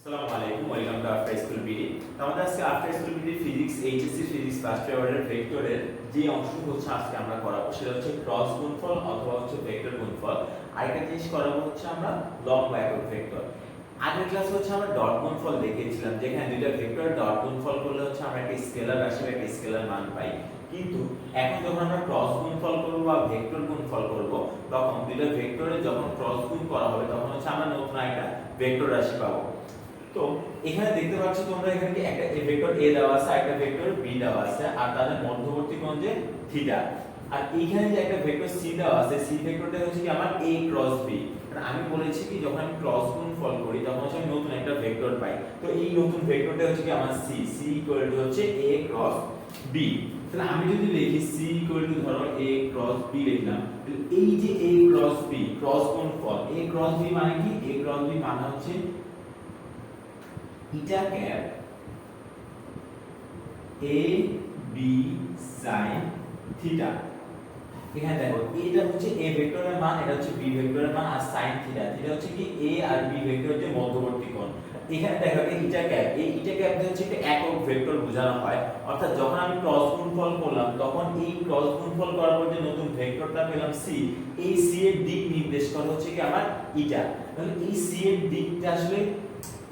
আসসালামু আলাইকুম, welcome to after school BD. তো আমাদের আজকে after school BD physics HSC physics first ইয়ারের ভেক্টরের যে অংশটুকু হচ্ছে আজকে আমরা করাবো সেটা হচ্ছে ক্রস গুণফল অথবা হচ্ছে ভেক্টর গুণফল। আরেকটা জিনিস করাবো হচ্ছে আমরা লম্ব একক ভেক্টর। আগের ক্লাসে হচ্ছে আমরা ডট গুণফল দেখিয়েছিলাম, যেখানে দুইটা ভেক্টরের ডট গুণফল করলে হচ্ছে আমরা একটা স্কেলার রাশি বা একটা স্কেলার মান পাই। কিন্তু এখন যখন আমরা ক্রস গুণফল করব বা ভেক্টর গুণফল করব, তখন দুইটা ভেক্টরের যখন ক্রস গুণ করা হবে তখন হচ্ছে আমরা নতুন একটা ভেক্টর রাশি পাবো। তো এখানে দেখতে পাচ্ছ তোমরা, এখানে কি একটা ভেক্টর a দেওয়া আছে, একটা ভেক্টর b দেওয়া আছে, আর তাদের মধ্যবর্তী কোণ যে থিটা। আর এইখানে যে একটা ভেক্টর c দেওয়া আছে, c ভেক্টরটা হচ্ছে কি আমার a ক্রস b। কারণ আমি বলেছি কি যখন আমি ক্রস গুণফল করি তখন হচ্ছে আমি নতুন একটা ভেক্টর পাই। তো এই নতুন ভেক্টরটা হচ্ছে কি আমার c ইকুয়াল টু হচ্ছে a ক্রস b। তাহলে আমি যদি লিখি c ইকুয়াল টু ধরো a ক্রস b লিখলাম, এই যে a ক্রস b ক্রস গুণফল, a ক্রস b মানে কি, a ক্রস b মানে হচ্ছে eta cap a b sin theta. এখানে দেখো এটা হচ্ছে a ভেক্টরের মান, এটা হচ্ছে b ভেক্টরের মান, আর sin থিটা, থিটা হচ্ছে কি a আর b ভেক্টরের যে মধ্যবর্তী কোণ। এখানে দেখো এই ইটা ক্যাপ, এই ইটা ক্যাপ দিয়ে হচ্ছে একটা একক ভেক্টর বোঝানো হয়। অর্থাৎ যখন আমি ক্রস গুণফল করলাম তখন এই ক্রস গুণফল করার পর যে নতুন ভেক্টরটা পেলাম c, এই c এর দিক নির্দেশ করে হচ্ছে কি আমার ইটা। তাহলে এই c এর দিকটা আসলে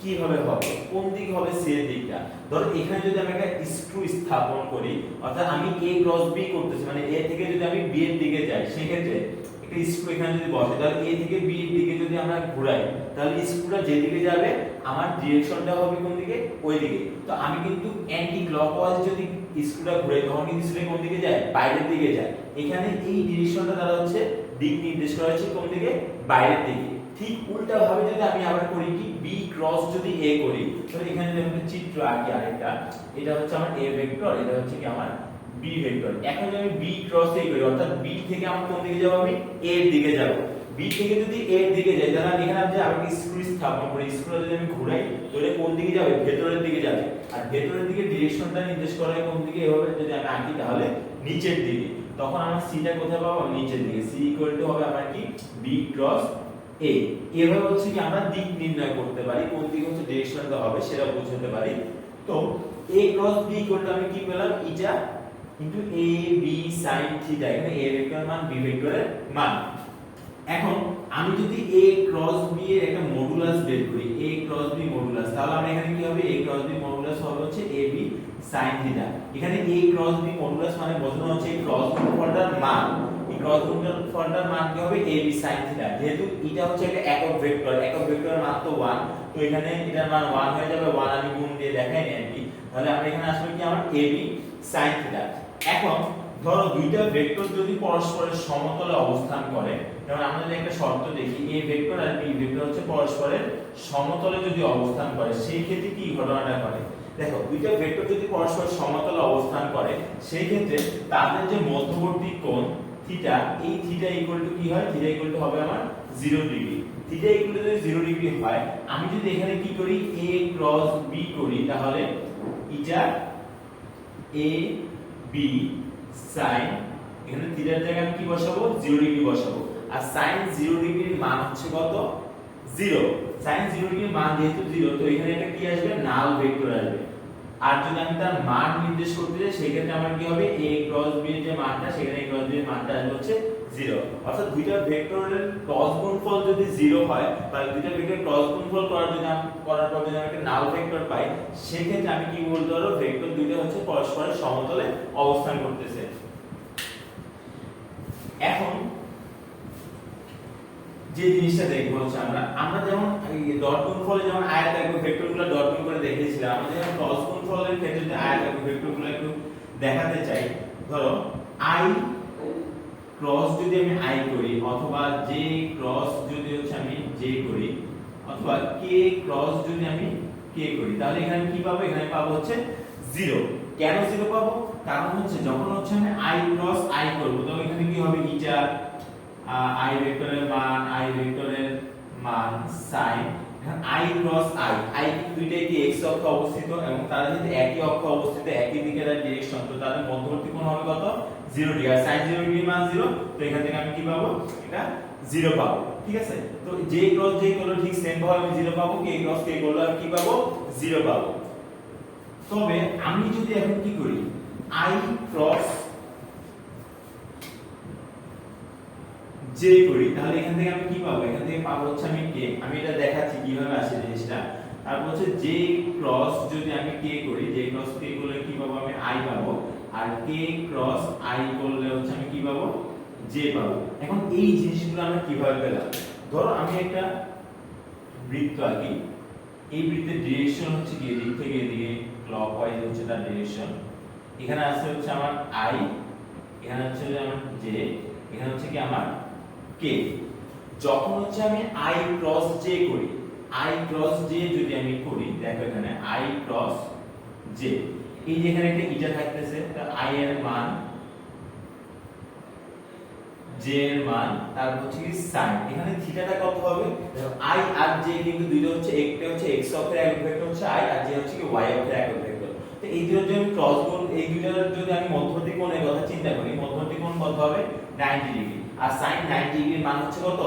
কিভাবে হবে, কোন দিক হবে c এর দিকটা। ধরো এখানে যদি আমি একটা স্ক্রু স্থাপন করি, অর্থাৎ আমি a ক্রস b করতেছি, মানে a থেকে যদি আমি b এর দিকে যাই, সেক্ষেত্রে একটা স্ক্রু এখানে যদি বসে, তাহলে a থেকে b এর দিকে যদি আমরা ঘোরাই, তাহলে স্ক্রুটা যেদিকে যাবে আমার ডিরেকশনটা হবে কোন দিকে, ওই দিকে। তো আমি কিন্তু অ্যান্টি ক্লকওয়াইজ যদি স্ক্রুটা ঘুরাই, তখন কিন্তু স্ক্রুটা কোন দিকে যায়, বাইরের দিকে যায়। এখানে এই ডিরেকশনটা দ্বারা হচ্ছে দিক নির্দেশ করা হচ্ছে কোন দিকে, বাইরের দিকে। ঠিক উল্টা ভাবে যদি আমি আবার করি কি, b ক্রস যদি a করি, তাহলে এখানে যদি আমি চিত্র আঁকি আরেকটা, এটা হচ্ছে আমার a ভেক্টর, এটা হচ্ছে কি আমার b ভেক্টর। এখন যদি আমি b ক্রস a করি, অর্থাৎ b থেকে আমি কোন দিকে যাব, আমি a এর দিকে যাব। b থেকে যদি a এর দিকে যাই, তাহলে আমি এখানে যে আমি স্ক্রু স্থাপন করি, স্ক্রুটা যদি আমি ঘুরাই, তাহলে কোন দিকে যাবে, ভেতরের দিকে যাবে। আর ভেতরের দিকে ডিরেকশনটা নির্দেশ করা হয় কোন দিকে, এভাবে যদি আমি আঁকি তাহলে নিচের দিকে। তখন আমার c টা কোথায় পাবো, নিচের দিকে। c ইকুয়াল টু হবে আমার কি b ক্রস a। এভাবে হচ্ছে কি আমরা দিক নির্ণয় করতে পারি, কোন দিকে হচ্ছে ডিরেকশনটা হবে সেটা বুঝতে পারি। তো a cross b equal to আমি কি পেলাম, eta into a b sin theta. এখানে a ভেক্টরের মান, b ভেক্টরের মান। এখন আমি যদি a ক্রস b এর একটা মডুলাস বের করি, a ক্রস b মডুলাস, তাহলে আমরা এখানে কি হবে, a ক্রস b মডুলাস হবে হচ্ছে ab sin থিটা। এখানে a ক্রস b মডুলাস মানে বোঝানো হচ্ছে এই ক্রস গুণফলটার মান, এই ক্রস গুণফলটার মান কি হবে, ab sin থিটা। যেহেতু এটা হচ্ছে একটা একক ভেক্টর, একক ভেক্টরের মান তো 1, তো এখানে এটার মান 1 হয়ে যাবে, 1 আমি গুণ দিয়ে দেখাই নি আর কি। তাহলে আমরা এখানে আসবে কি আমার ab sin থিটা। এখন ধরো দুইটা ভেক্টর যদি পরস্পরের সমতলে অবস্থান করে, যেমন আমরা যদি একটা শর্ত দেখি, a ভেক্টর আর b ভেক্টর হচ্ছে পরস্পরের সমতলে যদি অবস্থান করে, সেই ক্ষেত্রে কি ঘটনাটা ঘটে। দেখো দুইটা ভেক্টর যদি পরস্পর সমতলে অবস্থান করে, সেই ক্ষেত্রে তাদের যে মধ্যবর্তী কোণ থিটা, এই থিটা ইকুয়াল টু কি হয়, থিটা ইকুয়াল টু হবে আমার 0 ডিগ্রি। থিটা ইকুয়াল টু যদি 0 ডিগ্রি হয়, আমি যদি এখানে কি করি, a ক্রস b করি, তাহলে ইটা a b sin, এখানে থিটার জায়গায় আমি কি বসাবো, 0 ডিগ্রি বসাবো। আর sin 0 ডিগ্রির মান হচ্ছে কত, 0। sin 0 ডিগ্রির মান যেহেতু 0, তো এখানে একটা কি আসবে, নাল ভেক্টর আসবে। আর যদি আমি তার মান নির্দেশ করতে যাই, সেই ক্ষেত্রে আমার কি হবে, a ক্রস b এর যে মানটা, সেখানে a ক্রস b এর মানটা আসবে হচ্ছে 0। অর্থাৎ দুইটা ভেক্টরের ক্রস গুণফল যদি 0 হয়, বা দুইটা ভেক্টর ক্রস গুণফল করার পর যদি আমি একটা নাল ভেক্টর পাই, সেই ক্ষেত্রে আমি কি বলতে পারবো, ভেক্টর দুইটা হচ্ছে পরস্পরের সমতলে অবস্থান করতেছে। এখন যে জিনিসটা দেখবো হচ্ছে আমরা যেমন ডট গুণফলে যেমন আয়তাকার ভেক্টরগুলো ডট গুণ করে দেখিয়েছিলাম, আমরা যেমন ক্রস গুণফলের ক্ষেত্রে যদি আয়তাকার ভেক্টরগুলো একটু দেখাতে চাই, ধরো i ক্রস যদি আমি i করি, অথবা j ক্রস যদি হচ্ছে আমি j করি, অথবা k ক্রস যদি আমি k করি, তাহলে এখানে কি পাবো, এখানে পাবো হচ্ছে 0। কেন 0 পাবো, কারণ হচ্ছে যখন হচ্ছে আমি i ক্রস i করব, তখন এখানে কি হবে, ইটা i ভেক্টরের মান sin, এখন i ক্রস i কিন্তু দুইটাই কি x অক্ষে অবস্থিত, এবং তাদের যদি একই অক্ষে অবস্থিত, একই দিকের ডিরেকশন, তো তাদের মধ্যবর্তী কোণ হবে কত, 0 ডিগ্রি। আর sin 0 ডিগ্রি মান 0, তো এখান থেকে আমি কি পাবো, এটা 0 পাবো। ঠিক আছে, তো j ক্রস j করলে ঠিক সেম ভাবে আমি 0 পাবো, k ক্রস k করলে আমি কি পাবো 0 পাবো। তবে আমি যদি এখন কি করি i ক্রস j করি, তাহলে এখান থেকে আমি কি পাবো, এখান থেকে পাবো হচ্ছে আমি k, আমি এটা দেখাচ্ছি কিভাবে আসে জিনিসটা। তারপর হচ্ছে j ক্রস যদি আমি k করি, j ক্রস k করলে কি পাবো আমি i পাবো, আর k ক্রস i করলে হচ্ছে আমি কি পাবো j পাবো। এখন এই জিনিসগুলো আমরা কিভাবে পেলাম, ধরো আমি একটা বৃত্ত আঁকি, এই বৃত্তের ডিরেকশন হচ্ছে কি এদিক থেকে এদিকে ক্লকওয়াইজ হচ্ছে তার ডিরেকশন, এখানে আছে হচ্ছে আমার i, এখানে হচ্ছে আমার j, এখানে হচ্ছে কি আমার k। যখন হচ্ছে আমি i ক্রস j করি, i ক্রস j যদি আমি করি, দেখো এখানে i ক্রস j, এই যে এখানে একটা ইটা থাকতেছে, তো i এর মান j এর মান, তারপর হচ্ছে কি sin, এখানে থিটাটা কত হবে, দেখো i আর j কিন্তু দুইটা হচ্ছে, একটা হচ্ছে x অক্ষের একক ভেক্টর হচ্ছে i, আর j হচ্ছে কি y অক্ষের একক ভেক্টর। তো এই দুটোর যদি আমি ক্রস গুণ, এই দুটোর যদি আমি মধ্যবর্তী কোণের কথা চিন্তা করি, মধ্যবর্তী কোণ কত হবে 90 ডিগ্রি, আর sin 90 ডিগ্রির মান হচ্ছে কত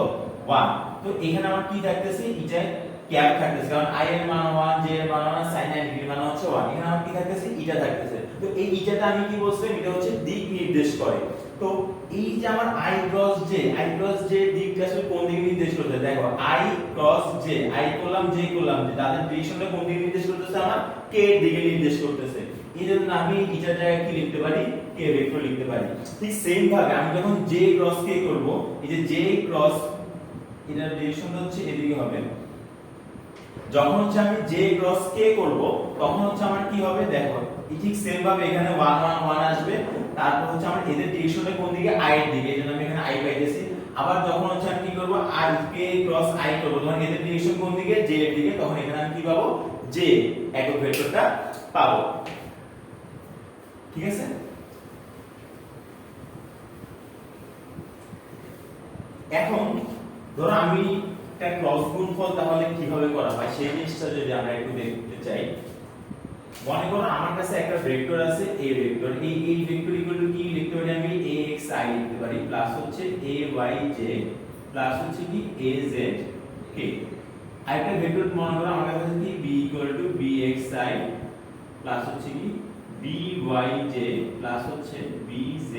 1। তো এখানে আমার কি থাকতেছে, এটা ক্যাপ থাকতেছে, কারণ i এর মান 1, j এর মান 1, sin 90 ডিগ্রির মান হচ্ছে 1, এখানে আমার কি থাকতেছে ইটা থাকতেছে। তো এই ইটাটা আমি কি বলছিলাম, এটা হচ্ছে দিক নির্দেশ করে। তো এই যে আমার i cross j, i cross j দিকটা আসলে কোন দিকে নির্দেশ করতেছে, দেখো i ক্রস j, i করলাম j করলাম, যে তাদের ডিরেকশনটা কোন দিকে নির্দেশ করতেছে, আমার k এর দিকে নির্দেশ করতেছে। এই জন্য আমি ইটার জায়গায় কি লিখতে পারি, k ভেক্টর লিখতে পারি। ঠিক সেম ভাবে আমি যখন j ক্রস k করব, এই যে j ক্রস, এটার ডিরেকশনটা হচ্ছে এদিকে হবে, যখন হচ্ছে আমি j ক্রস k করব, তখন হচ্ছে আমার কি হবে, দেখো ঠিক সেম ভাবে এখানে 1 1 1 আসবে, তারপর হচ্ছে আমার এদের ডিরেকশনটা কোন দিকে, i এর দিকে, এজন্য আমি এখানে i পাইতেছি। আবার যখন হচ্ছে আমি কি করব, i k ক্রস i করব, তখন এদের ডিরেকশন কোন দিকে, j এর দিকে, তখন এখানে আমি কি পাবো j একক ভেক্টরটা পাবো। ঠিক আছে, এখন ধরো আমি একটা ক্রস গুণফল তাহলে কিভাবে করা হয় সেই জিনিসটা যদি আমরা একটু দেখতে চাই। মনে করো আমার কাছে একটা ভেক্টর আছে a ভেক্টর, এই ভেক্টর ইকুয়াল টু কি লিখতে পারি আমি axi লিখতে পারি, প্লাস হচ্ছে ayj, প্লাস হচ্ছে কি azk। আরেকটা ভেক্টর মনে করো আমার কাছে কি b equal two bxi, plus হচ্ছে কি byj, প্লাস হচ্ছে bzk।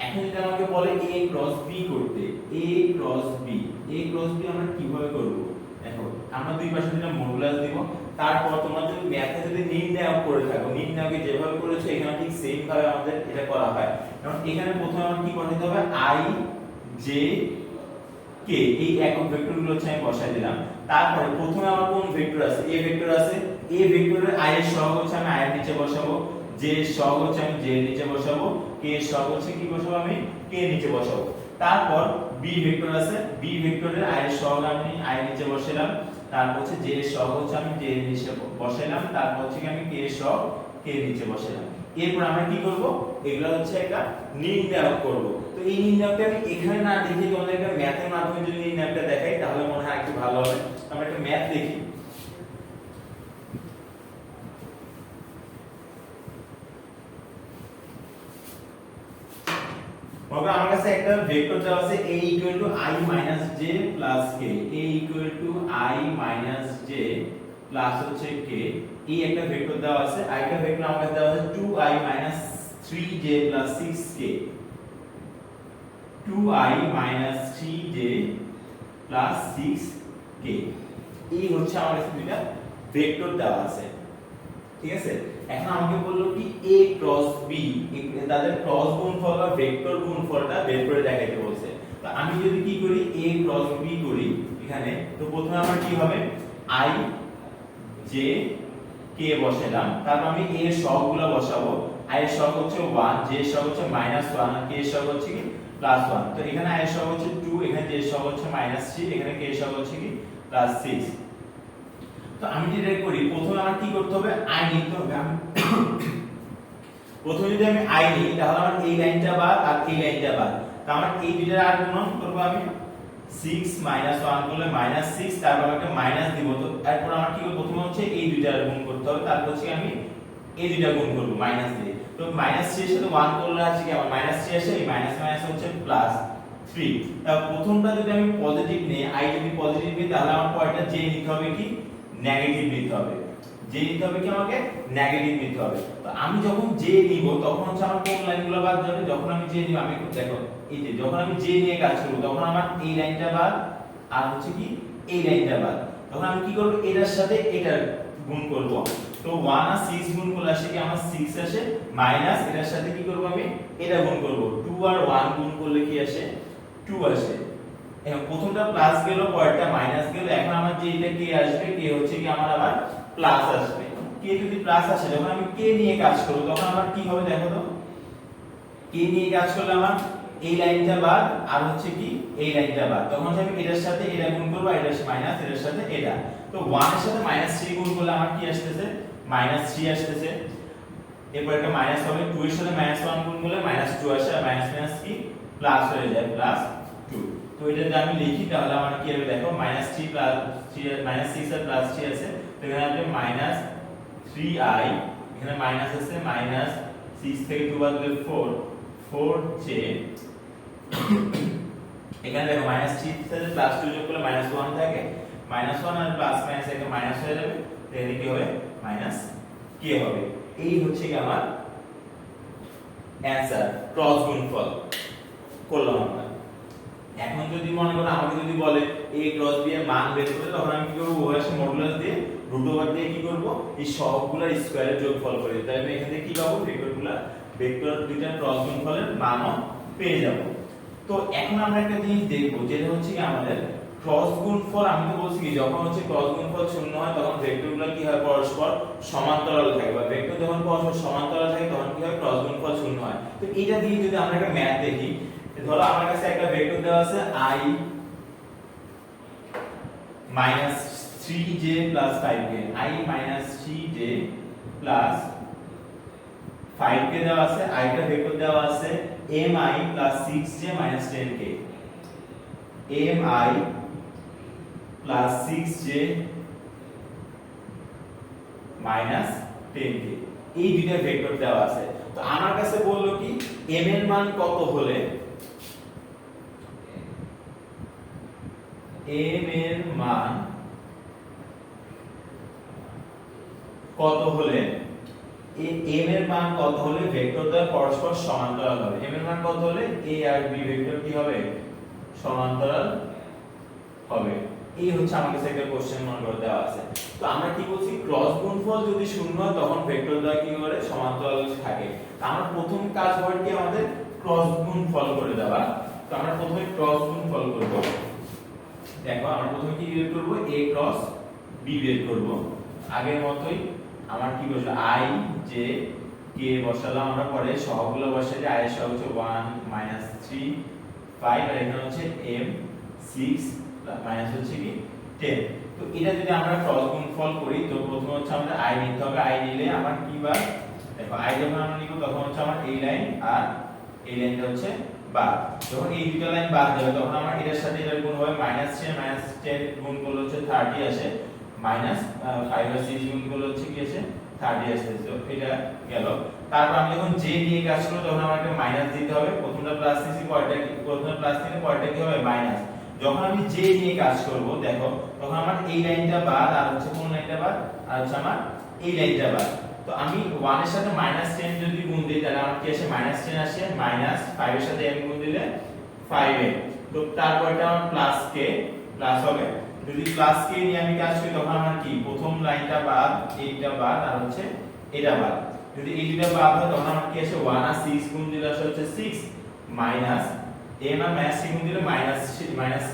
এখন যদি আমাকে বলে a ক্রস b করতে, a ক্রস b আমরা কিভাবে করব, দেখো আমরা দুই পাশে দুটো মডুলাস দেব, তারপর তোমরা যদি ম্যাথে যদি নির্ণয় করে থাকো, নির্ণয়কে যেভাবে করেছো এখানে ঠিক সেম ভাবে আমাদের এটা করা হয়। কারণ এখানে প্রথমে আমার কি বসাতে হবে, i j k, এই একক ভেক্টরগুলো হচ্ছে আমি বসাই দিলাম। তারপরে প্রথমে আমার কোন ভেক্টর আছে, a ভেক্টর আছে, a ভেক্টরের i এর সহগ হচ্ছে আমি i এর নিচে বসাবো, j এর সহগ হচ্ছে আমি j এর নিচে বসাবো, k এর সহগ হচ্ছে কি বসাবো আমি k এর নিচে বসাবো। তারপর b ভেক্টর আছে, b ভেক্টরের i এর সহগ আমি i এর নিচে বসালাম, তারপর হচ্ছে j এর সহগ হচ্ছে আমি j এর নিচে বসালাম, তারপর হচ্ছে আমি k এর সহগ k এর নিচে বসালাম। এরপর আমরা কি করব, এগুলা হচ্ছে একটা নির্ণয় করব। তো এই নির্ণয়টা আমি এখানে না দেখে তোমাদের একটা ম্যাথের মাধ্যমে যদি নির্ণয়টা দেখাই তাহলে মনে হয় একটু ভালো হবে। আমরা একটা ম্যাথ দেখি। তবে আমার কাছে একটা ভেক্টর দেওয়া আছে a = i - j + k, a = i - j plus হচ্ছে k, এই একটা ভেক্টর দেওয়া আছে। আরেকটা ভেক্টর আমার কাছে দেওয়া আছে 2i - 3j + 6k, 2i - 3j + 6k, এই হচ্ছে আমার কাছে দুইটা ভেক্টর দেওয়া আছে। ঠিক আছে, এখন আমাকে বললো কি a ক্রস b, তাদের ক্রস গুণফল বা ভেক্টর গুণফলটা বের করে দেখাইতে বলছে। তো আমি যদি কি করি a ক্রস b করি এখানে, তো প্রথমে আমার কি হবে i j k বসালাম, তারপর আমি a এর সহগগুলো বসাবো, i এর সহগ হচ্ছে 1, j এর সহগ হচ্ছে -1, আর k এর সহগ হচ্ছে কি +1। তো এখানে i এর সহগ হচ্ছে 2, এখানে j এর সহগ হচ্ছে -3, এখানে k এর সহগ হচ্ছে কি +6। তো আমি যেটা করি, প্রথমে আমার কি করতে হবে i নিতে হবে। আমি প্রথমে যদি আমি i নিই তাহলে আমার এই লাইনটা বাদ আর এই লাইনটা বাদ, তো আমার এই দুইটার আর গুণন করব আমি 6 - 1 করলে -6, তারপর একটা মাইনাস দিব। তো এরপর আমার কি করব, প্রথমে হচ্ছে এই দুইটার গুণ করতে হবে, তারপর হচ্ছে আমি এই দুইটা গুণ করব মাইনাস দিয়ে। তো -3 এর সাথে 1 করলে আছে কি আমার -3 আসে, এই মাইনাস মাইনাস হচ্ছে +3 3 প্রথমটা যদি আমি পজিটিভ নেই i যদি পজিটিভ নিই তাহলে আমার পরেরটা j নিতে হবে কি নেগেটিভ নিতে হবে j নিতে হবে কি আমাকে নেগেটিভ নিতে হবে তো আমি যখন j নিব তখন হচ্ছে আমার কোন লাইনগুলো বাদ যাবে যখন আমি j নিব আমি দেখো এই যে যখন আমি j নিয়ে কাজ করব তখন আমার এই লাইনটা বাদ আর হচ্ছে কি এই লাইনটা বাদ তখন আমি কি করব এটার সাথে এটা গুণ করব তো 1 আর 6 গুণ করলে আসে কি আমার 6 আসে মাইনাস এটার সাথে কি করব আমি এটা গুণ করব 2 আর 1 গুণ করলে কি আসে 2 আসে এখন প্রথমটা প্লাস গেল পরেরটা মাইনাস গেল এখন আমার যে এটা কে আসবে কে হচ্ছে কি আমার আবার প্লাস আসবে কে যদি প্লাস আসে যখন আমি কে নিয়ে কাজ করব তখন আমার কি হবে দেখো তো কে নিয়ে কাজ করলে আমার এই লাইনটা বাদ আর হচ্ছে কি এই লাইনটা বাদ তখন আমি এটার সাথে এটা গুণ করব আর এটার মাইনাস এটার সাথে এটা তো 1 এর সাথে -3 গুণ করলে আমার কি আসতেছে -3 আসতেছে এরপর একটা মাইনাস হবে 2 এর সাথে -1 গুণ করলে -2 আসে আর মাইনাস মাইনাস কি প্লাস হয়ে যায় +2 তো এটা যদি আমি লিখি তাহলে আমার কি হবে দেখো -3 প্লাস 3 -6 আর +3 আছে তো এখানে আসবে -3i এখানে মাইনাস আছে -6 থেকে 2 বাদ দিলে 4j এখানে দেখো -3 সাথে +2 যোগ করলে -1 থাকে -1 আর প্লাস মাইনাস একটা মাইনাস হয়ে যাবে তো এখানে কি হবে k হবে এই হচ্ছে কি আমার অ্যানসার ক্রস গুণফল করলাম আমরা এখন যদি মনে করো আমাকে যদি বলে a ক্রস b এর মান বের করতে তখন আমি কি করব উভয়ের সাথে মডুলাস দিয়ে রুট ওভার দিয়ে কি করব এই সবগুলোর স্কয়ারের যোগফল করে দিই তাহলে আমি এখান থেকে কি পাবো ভেক্টর দুইটা ক্রস গুণফলের মানও পেয়ে যাব তো এখন আমরা একটা জিনিস দেখব যেটা হচ্ছে কি আমাদের ক্রস গুণফল আমি তো বলছি কি যখন হচ্ছে ক্রস গুণফল শূন্য হয় তখন ভেক্টরগুলো কি হয় পরস্পর সমান্তরাল থাকে বা ভেক্টর যখন পরস্পর সমান্তরাল থাকে তখন কি হয় ক্রস গুণফল শূন্য হয় তো এটা দিয়ে যদি আমরা একটা ম্যাথ দেখি ধরো আমার কাছে একটা ভেক্টর দেওয়া আছে i -3j 5k i -3j 5k দেওয়া আছে আরেকটা ভেক্টর দেওয়া আছে mi 6j 10k mi 6j 10k এই দুইটা ভেক্টর দেওয়া আছে তো আমার কাছে বললো কি m এর মান কত হলে m এর মান কত হলে m এর মান কত হলে ভেক্টরদ্বয় পরস্পর সমান্তরাল হবে m এর মান কত হলে a আর b ভেক্টর কি হবে সমান্তরাল হবে এই হচ্ছে আমার কাছে একটা কোশ্চেন মনে করে দেওয়া আছে তো আমরা কি বলছি ক্রস গুণফল যদি শূন্য হয় তখন ভেক্টরদ্বয় কি করে সমান্তরাল থাকে তো আমরা প্রথম কাজ হবে কি আমাদের ক্রস গুণফল করে দেওয়া তো আমরা প্রথমে ক্রস গুণফল করব দেখো আমরা প্রথমে কি বের করব a ক্রস b বের করব আগের মতই আমার কি বসলো i j k বসালাম আমরা পরে সহগগুলো বসাই i এর সহগ হচ্ছে 1 -3 5 আর এখানে হচ্ছে m 6 মাইনাস হচ্ছে কি 10 তো এটা যদি আমরা ক্রস গুণফল করি তো প্রথমে হচ্ছে আমাদের i নিতে হবে i নিলে আমার কি বার দেখো i যখন আমরা নিব তখন হচ্ছে আমার এই লাইন আর এই লাইনটা হচ্ছে বাদ যখন এই দুটো লাইন বাদ যাবে তখন আমার এটার সাথে এটার গুণ হবে -10 গুণ করলে হচ্ছে 30 আসে -5 আর 6 গুণ করলে হচ্ছে কি আসে 30 আসে তো এটা গেল তারপর আমি যখন j নিয়ে কাজ করব তখন আমাকে মাইনাস দিতে হবে প্রথমটা প্লাস দিছি পরেরটা প্রথমে প্লাস দিলে পরেরটা কি হবে মাইনাস যখন আমি j নিয়ে কাজ করব দেখো তখন আমার এই লাইনটা বাদ আর হচ্ছে কোন লাইনটা বাদ আর হচ্ছে আমার এই লাইনটা বাদ তো আমি 1 এর সাথে -10 যদি গুণ দেই তাহলে আমার কি আসে -10 আসে -5 এর সাথে m গুণ দিলে 5m তো তারপরটা আমার প্লাস k প্লাস হবে যদি প্লাস k নিয়ে আমি কাজ করি তখন আমার কি প্রথম লাইনটা বাদ এইটা বাদ আর হচ্ছে এটা বাদ যদি এই দুটো বাদ হয় তখন আমার কি আসে 1 আর 6 গুণ দিলে আসে হচ্ছে 6 মাইনাস m আর -3 গুণ দিলে -3m মাইনাস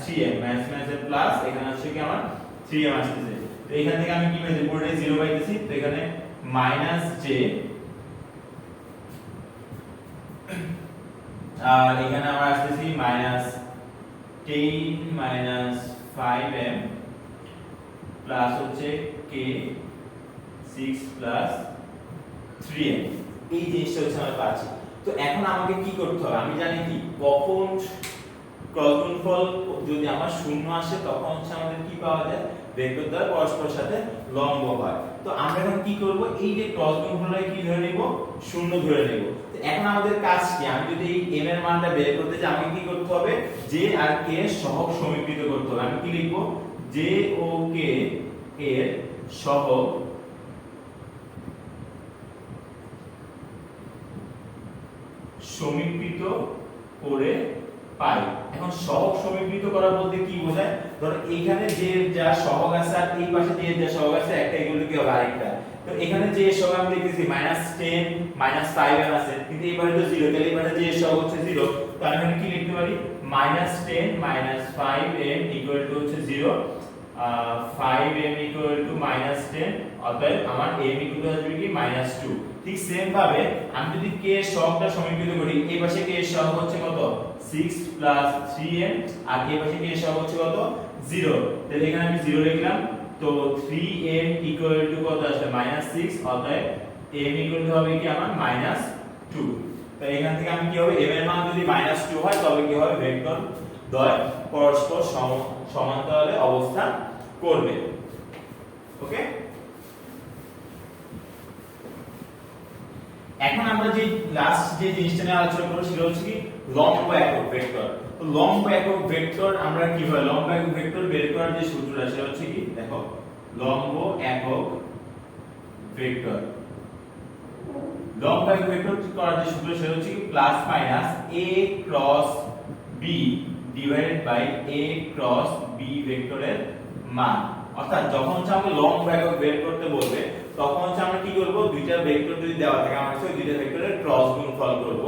এর প্লাস এখানে আসছে কি আমার 3m আসছে তো এখান থেকে আমি কি পেয়েছি পুরোটাই 0 পাইতেছি তো এখানে -j আর এখানে আমরা আসতেছি -10 5m প্লাস হচ্ছে k 6 প্লাস 3m এই জিনিসটা হচ্ছে আমরা পাচ্ছি তো এখন আমাকে কি করতে হবে আমি জানি কি কখন ক্রস গুণফল যদি আমার শূন্য আসে তখন হচ্ছে আমাদের কি পাওয়া যায়, ভেক্টর দ্বয় পরস্পরের সাথে লম্ব হয়। তো আমরা এখন কি করব, এই যে ক্রস গুণফলটাকে কি ধরে নিব, শূন্য ধরে নিব। তো এখন আমাদের কাজ কি, আমি যদি এই m এর মানটা বের করতে চাই আমাকে কি করতে হবে, j আর k এর সহগ সমীকৃত করতে হবে। আমি কি লিখব, j ও k এর সহগ সমীকৃত করে পাই। এখন সহগ সমীকৃত করা বলতে কি বোঝায়, ধরো এইখানে যে যা সহগ আছে আর এই পাশে যে যা সহগ আছে একটা, এগুলো কি হবে আরেকটা। তো এখানে যে সহগ আমি লিখেছি -10 -5m আছে, কিন্তু এই পাশে তো 0, তাহলে এই পাশে যে সহগ হচ্ছে 0। তো আমি এখানে কি লিখতে পারি, -10 -5m হচ্ছে 0, 5m -10, অতএব আমার m আসবে কি -2। ঠিক সেম ভাবে আমি যদি k এর সহগটা সমীকৃত করি, এই পাশে k এর সহগ হচ্ছে কত, 6 + 3m, আর এই পাশে k এর সহগ হচ্ছে কত, 0। তাহলে এখানে আমি 0 লিখলাম। তো 3m কত আসবে, -6, অতএব m হবে কি আমার -2। তো এখান থেকে আমি কি হবে, m এর মান যদি -2 হয় তবে কি হবে, ভেক্টর দ্বয় পরস্পর সমান্তরালে অবস্থান করবে। ওকে, এখন আমরা যে লাস্ট যে জিনিসটা নিয়ে আলোচনা করব সেটা হচ্ছে কি লম্ব একক ভেক্টর। তো লম্ব একক ভেক্টর আমরা কিভাবে, লম্ব একক ভেক্টর বের করার যে সূত্রটা সেটা হচ্ছে কি, দেখো লম্ব একক ভেক্টর, লম্ব একক ভেক্টর করার যে সূত্র সেটা হচ্ছে কি plus minus a cross b divided by a cross b ভেক্টরের মান। অর্থাৎ যখন হচ্ছে আমাকে লম্ব একক বের করতে বলবে তখন হচ্ছে আমরা কি করব, দুইটা ভেক্টর যদি দেওয়া থাকে আমরা হচ্ছে দুইটা ভেক্টরের ক্রস গুণফল করব।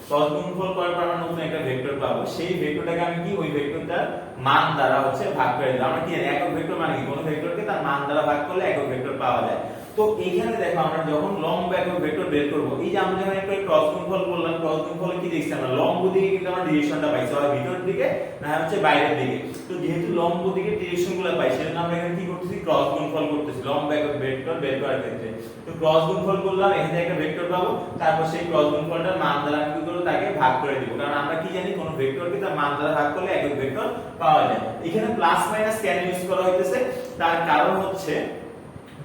ক্রস গুণফল করার পর আমরা নতুন একটা ভেক্টর পাবো, সেই ভেক্টরটাকে আমি কি ওই ভেক্টরটার মান দ্বারা হচ্ছে ভাগ করে দিলাম। আমরা কি জানি একক ভেক্টর মানে কি, কোন ভেক্টরকে তার মান দ্বারা ভাগ করলে একক ভেক্টর পাওয়া যায়। তো এইখানে দেখো আমরা যখন লম্ব একক ভেক্টর বের করব, এই যে আমরা যখন একটা ক্রস গুণফল করলাম, ক্রস গুণফলে কি দেখছি আমরা, লম্ব দিকে কিন্তু আমরা ডিরেকশনটা পাইছি, হয় ভিতরের দিকে না হচ্ছে বাইরের দিকে। তো যেহেতু লম্ব দিকে ডিরেকশনগুলো পাই সেজন্য আমরা এখানে কি করতেছি, ক্রস গুণফল করতেছি লম্ব একক ভেক্টর বের করার ক্ষেত্রে। তো ক্রস গুণফল করলাম, এখানে একটা ভেক্টর পাবো, তারপর সেই ক্রস গুণফলটার মান দ্বারা কি করব, তাকে ভাগ করে দিব। কারণ আমরা কি জানি কোন ভেক্টরকে তার মান দ্বারা ভাগ করলে একক ভেক্টর পাওয়া যায়। এখানে প্লাস মাইনাস কেন ইউজ করা হইতেছে, তার কারণ হচ্ছে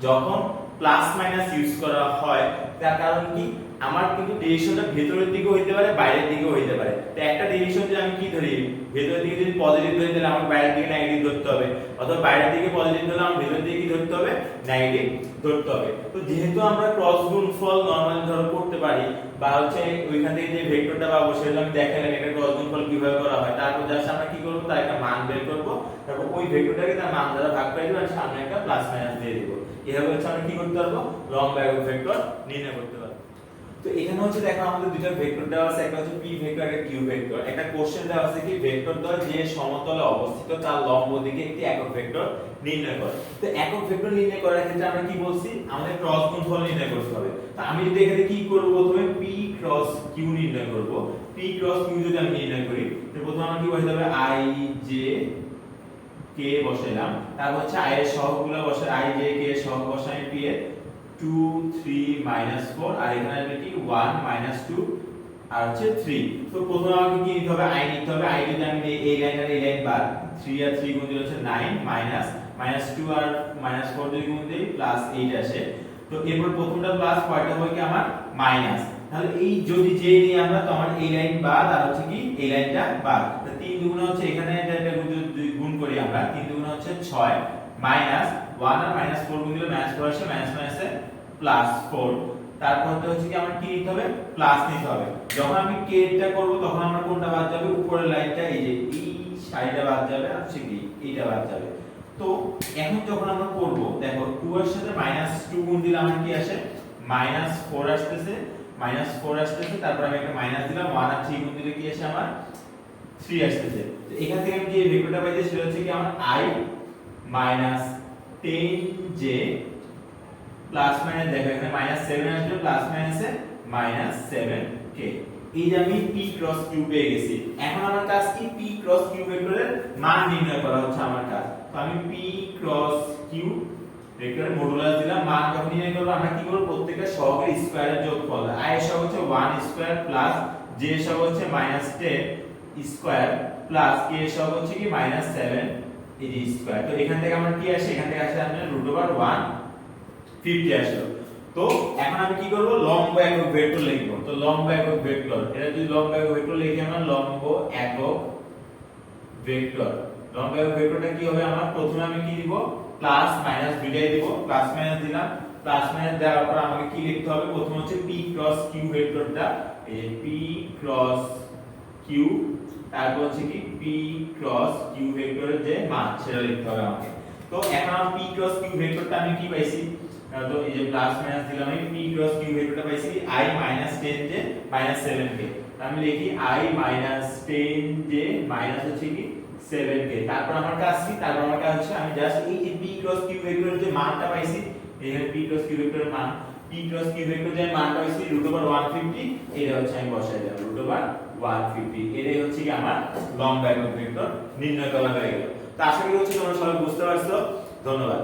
যখন প্লাস মাইনাস ইউজ করা হয় তার কারণ কি, আমার কিন্তু ডিরেকশনটা ভেতরের দিকে হইতে পারে বাইরের দিকে হইতে পারে। তো একটা ডিরেকশন যে আমি কি ধরি, ভেতরের দিকে যদি পজিটিভ ধরি তাহলে আমার বাইরের দিকে নেগেটিভ ধরতে হবে, অথবা বাইরের দিকে পজিটিভ ধরলে আমার ভেতরের দিকে কি ধরতে হবে, নেগেটিভ ধরতে হবে। তো যেহেতু আমরা ক্রস গুণফল নরমালি ধরো করতে পারি, বা হচ্ছে ওইখান থেকে যে ভেক্টরটা পাবো সেটা আমি দেখালাম এটা ক্রস গুণফল কিভাবে করা হয়, তারপর জাস্ট আমরা কি করব, তার একটা মান বের করব, তারপর ওই ভেক্টরটাকে তার মান দ্বারা ভাগ করে দিব আর সামনে একটা প্লাস মাইনাস দিয়ে দিব। এভাবে হচ্ছে আমরা কি করতে পারবো, লম্ব একক ভেক্টর নির্ণয় করতে পারবো। তো এখানে হচ্ছে দেখো আমাদের দুটো ভেক্টর দেওয়া আছে, একটা হচ্ছে p ভেক্টর একটা q ভেক্টর। একটা কোশ্চেন দেওয়া আছে কি ভেক্টর দ্বয় যে সমতলে অবস্থিত তার লম্ব দিকে একটি একক ভেক্টর নির্ণয় করে। তো একক ভেক্টর নির্ণয় করার ক্ষেত্রে আমরা কি বলছি, আমাদের ক্রস গুণফল নির্ণয় করতে হবে। তো আমি যদি এখানে কি করব, প্রথমে p ক্রস q নির্ণয় করব। p ক্রস q যদি আমি নির্ণয় করি তো প্রথমে আমরা কি বসাতে হবে, i j k বসাইলাম, তারপর হচ্ছে i এর সহগগুলো বসাই, i j k এর সহগ বসাই p এর 2 3 4, আর এখানে আসবে কি 1 2 আর হচ্ছে 3। তো প্রথমে আমাকে কি নিতে হবে, i নিতে হবে। i যদি আমি এই লাইন আর এই লাইন বাদ, 3 আর 3 গুণ দিলে হচ্ছে 9 -2 আর -4 যদি গুণ দেই +8 আসে। তো এরপর প্রথমটা প্লাস পরেরটা হবে কি আমার মাইনাস। তাহলে এই যদি j নিয়ে আমরা, তো আমার এই লাইন বাদ আর হচ্ছে কি এই লাইনটা বাদ। তো 3 দুগুণ হচ্ছে এখানে এটা গুণ করি আমরা, 3 দুগুণ হচ্ছে 6 -1 আর -4 গুণ দিলে -4 আসে, মাইনাসে +4। তারপর হচ্ছে কি আমার কি নিতে হবে, প্লাস নিতে হবে। যখন আমি k টা করব তখন আমার কোনটা বাদ যাবে, উপরের লাইনটা এই যে এই সাইডটা বাদ যাবে আর হচ্ছে কি এইটা বাদ যাবে। তো এখন যখন আমরা করব দেখো 2 এর সাথে -2 গুণ দিলে আমার কি আসে, -4 আসতেছে, তারপর আমি একটা মাইনাস দিলাম, 1 আর 3 গুণ দিলে কি আসে আমার 3 আসতেছে। তো এখান থেকে আমি যে ভেক্টরটা পাইছি সেটা হচ্ছে কি আমার i -10j প্লাস মাইনাস, দেখো এখানে -7 আসবে, প্লাস মাইনাসে -7k। এই যে আমি p ক্রস q পেয়ে গেছি। এখন আমার কাজ কি, p ক্রস q ভেক্টরের মান নির্ণয় করা হচ্ছে আমার কাজ। তো আমি p ক্রস q ভেক্টরের মডুলাস দিলাম, মান যখন নির্ণয় করব আমরা কি করব, প্রত্যেকটা সহগের স্কয়ারের যোগফল। i এর সহগ হচ্ছে 1 স্কয়ার প্লাস j এর সহগ হচ্ছে -10 স্কয়ার প্লাস k এর সহগ হচ্ছে কি -7 এই যে স্কয়ার। তো এখান থেকে আমরা কি আসে, এখান থেকে আসে আমাদের √150 আসলো। তো এখন আমি কি করব, লম্ব একক ভেক্টর লিখব। তো লম্ব একক ভেক্টর, এটা যদি লম্ব একক ভেক্টর লিখি আমরা, লম্ব একক ভেক্টর, লম্ব একক ভেক্টরটা কি হবে আমার, প্রথমে আমি কি দিব, প্লাস মাইনাস দুইটাই দিব, প্লাস মাইনাস দিলাম, প্লাস মাইনাস দেওয়ার পর আমাকে কি লিখতে হবে, প্রথম হচ্ছে p ক্রস q ভেক্টরটা, এই যে p ক্রস q, তারপর হচ্ছে কি p ক্রস q ভেক্টরের যে মান সেটা লিখতে হবে আমাকে। তো এখন আমি p ক্রস q ভেক্টরটা আমি কি পাইছি, তো এই যে প্লাস মাইনাস দিলাম, আমি p ক্রস q ভেক্টরটা পাইছি i -10 যে -7 কে, আমি লিখি i -10 যে মাইনাস হচ্ছে কি 7 কে। তারপর আমার কাজ কি, তারপর আমার কাজ হচ্ছে আমি জাস্ট এই যে p ক্রস q ভেক্টরের যে মানটা পাইছি, এখানে p ক্রস q ভেক্টরের মান, p ক্রস q ভেক্টর যে মানটা পাইছি √150, এটা হচ্ছে আমি বসাই দিলাম √150। এটাই হচ্ছে কি আমার লম্ব একক ভেক্টর নির্ণয় করা হয়ে গেল। তো আশা করি হচ্ছে তোমরা সবাই বুঝতে পারছো। ধন্যবাদ।